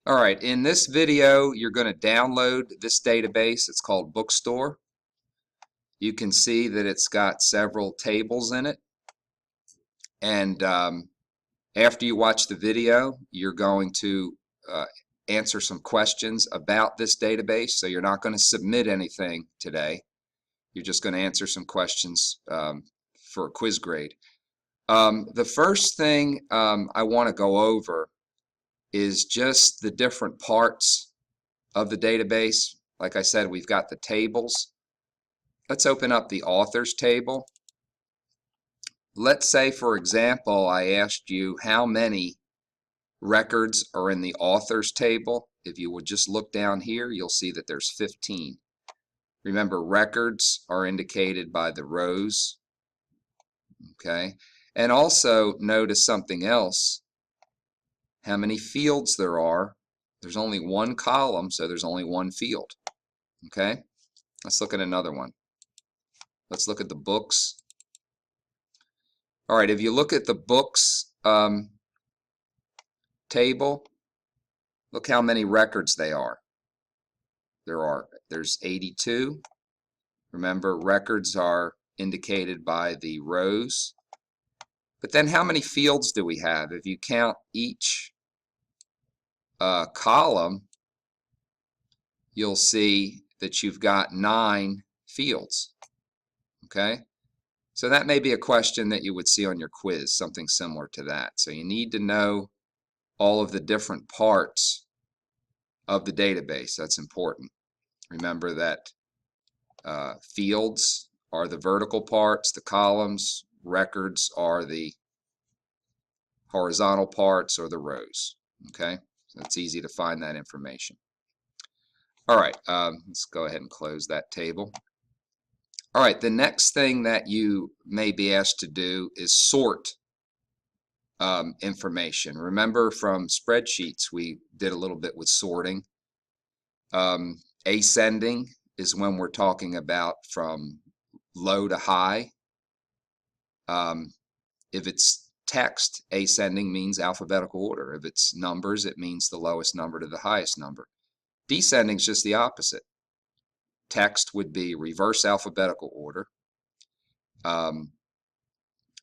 All right, in this video, you're going to download this database. It's called Bookstore. You can see that it's got several tables in it. And after you watch the video, you're going to answer some questions about this database. So you're not going to submit anything today. You're just going to answer some questions for a quiz grade. The first thing I want to go over is just the different parts of the database. Like I said, we've got the tables. Let's open up the authors table. Let's say, for example, I asked you how many records are in the authors table. If you would just look down here, you'll see that there's 15. Remember, records are indicated by the rows. Okay, and also notice something else. How many fields there are. There's only one column, so there's only one field. Okay, let's look at another one. Let's look at the books. All right, if you look at the books table, look how many records they are. There's 82. Remember, records are indicated by the rows. But then how many fields do we have? If you count each column, you'll see that you've got 9 fields. Okay? So that may be a question that you would see on your quiz, something similar to that. So you need to know all of the different parts of the database. That's important. Remember that fields are the vertical parts, the columns, records are the horizontal parts or the rows. Okay, so it's easy to find that information. All right, let's go ahead and close that table. All right, the next thing that you may be asked to do is sort information. Remember from spreadsheets we did a little bit with sorting. Ascending is when we're talking about from low to high. If it's text, ascending means alphabetical order. If it's numbers, it means the lowest number to the highest number. Descending is just the opposite. Text would be reverse alphabetical order.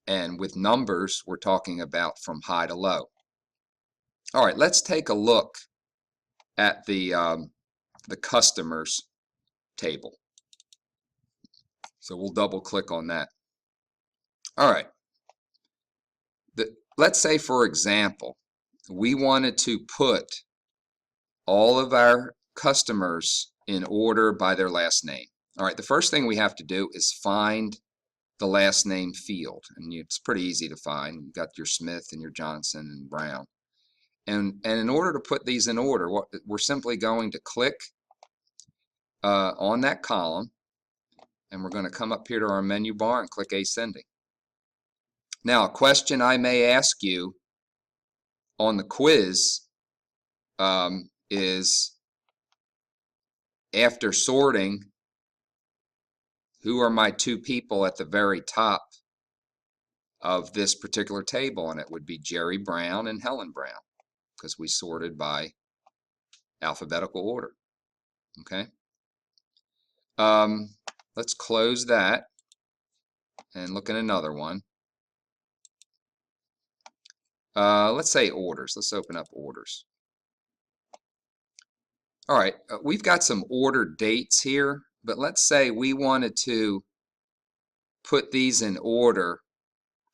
And with numbers, we're talking about from high to low. All right, let's take a look at the customers table. So we'll double click on that. All right. Let's say, for example, we wanted to put all of our customers in order by their last name. All right, the first thing we have to do is find the last name field, and it's pretty easy to find. You've got your Smith and your Johnson and Brown. And in order to put these in order, we're simply going to click on that column, and we're going to come up here to our menu bar and click Ascending. Now, a question I may ask you on the quiz is, after sorting, who are my 2 people at the very top of this particular table? And it would be Jerry Brown and Helen Brown, because we sorted by alphabetical order. Okay. Let's close that and look at another one. Let's say orders. Let's open up orders. All right, we've got some order dates here, but let's say we wanted to put these in order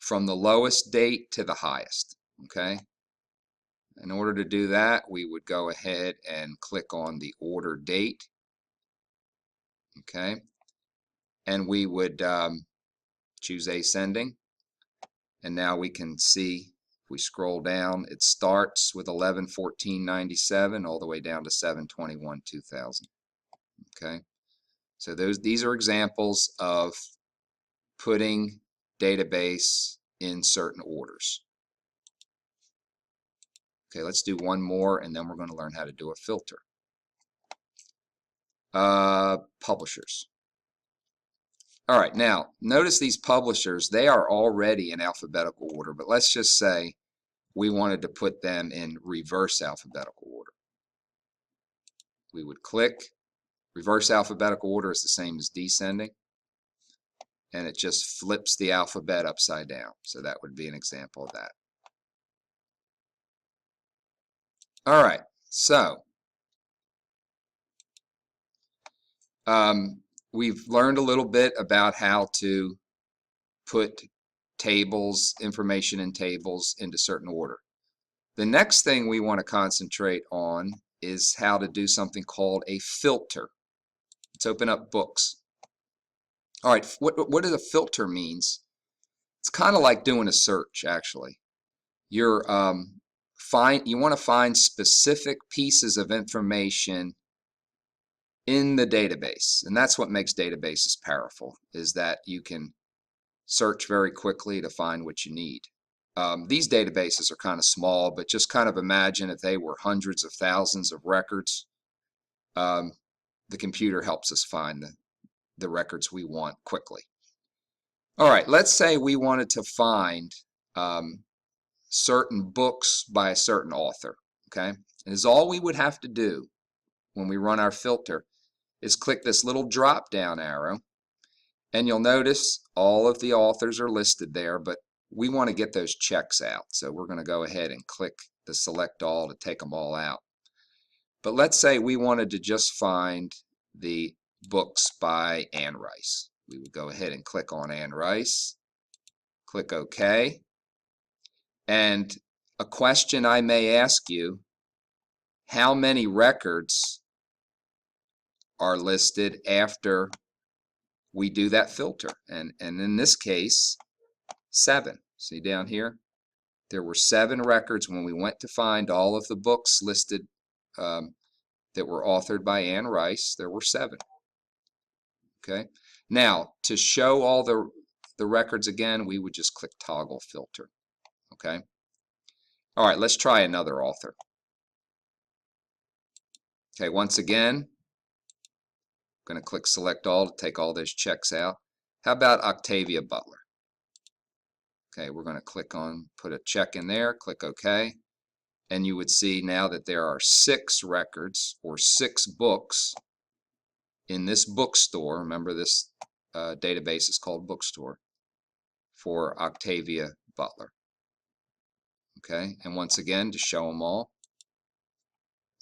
from the lowest date to the highest. Okay. In order to do that, we would go ahead and click on the order date. Okay. And we would choose Ascending. And now we can see, if we scroll down, it starts with 11/14/97 all the way down to 7/21/2000. Okay, so these are examples of putting database in certain orders. Okay, let's do one more, and then we're going to learn how to do a filter. Publishers. All right, now notice these publishers, they are already in alphabetical order, but let's just say we wanted to put them in reverse alphabetical order. We would click. Reverse alphabetical order is the same as descending, and it just flips the alphabet upside down. So that would be an example of that. All right, so we've learned a little bit about how to put tables, information in tables into certain order. The next thing we want to concentrate on is how to do something called a filter. Let's open up books. All right, what does a filter means? It's kind of like doing a search, actually. You want to find specific pieces of information in the database, and that's what makes databases powerful, is that you can search very quickly to find what you need. These databases are kind of small, but just kind of imagine if they were hundreds of thousands of records. The computer helps us find the records we want quickly. All right, let's say we wanted to find certain books by a certain author, okay? And is all we would have to do when we run our filter is click this little drop down arrow, and you'll notice all of the authors are listed there, but we want to get those checks out. So we're going to go ahead and click the select all to take them all out. But let's say we wanted to just find the books by Anne Rice. We would go ahead and click on Anne Rice, click OK. And a question I may ask you, how many records are listed after we do that filter? And in this case, 7. See down here? There were 7 records when we went to find all of the books listed that were authored by Anne Rice. There were 7. Okay. Now, to show all the records again, we would just click toggle filter. Okay. All right, let's try another author. Okay, once again, I'm going to click select all to take all those checks out. How about Octavia Butler? Okay, we're going to click on, put a check in there, click OK, and you would see now that there are 6 records or 6 books in this bookstore. Remember, this database is called Bookstore for Octavia Butler. Okay, and once again, to show them all,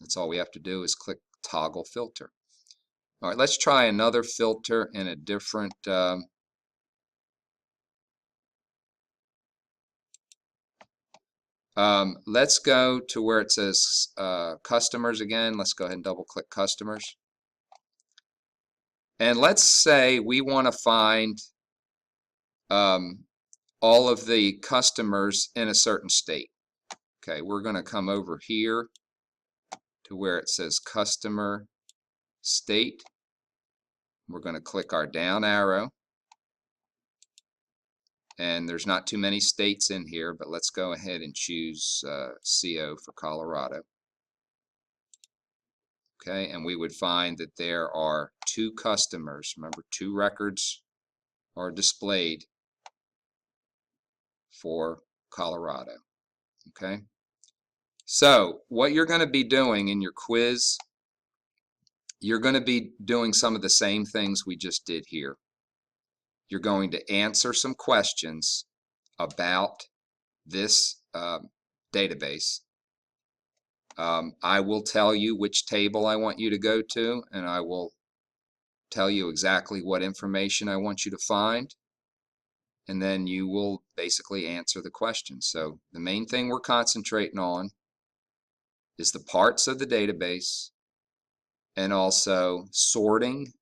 that's all we have to do is click toggle filter. All right, let's try another filter in a different let's go to where it says customers again. Let's go ahead and double click customers. And let's say we want to find all of the customers in a certain state. Okay, we're going to come over here to where it says customer state. We're going to click our down arrow. And there's not too many states in here, but let's go ahead and choose CO for Colorado. Okay, and we would find that there are 2 customers. Remember, 2 records are displayed for Colorado. Okay, so what you're going to be doing in your quiz, you're going to be doing some of the same things we just did here. You're going to answer some questions about this database. I will tell you which table I want you to go to, and I will tell you exactly what information I want you to find, and then you will basically answer the question. So the main thing we're concentrating on is the parts of the database and also sorting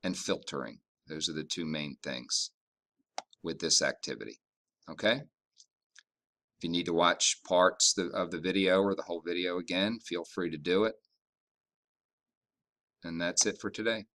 and filtering. Those are the 2 main things with this activity. Okay? If you need to watch parts of the video or the whole video again, feel free to do it. And that's it for today.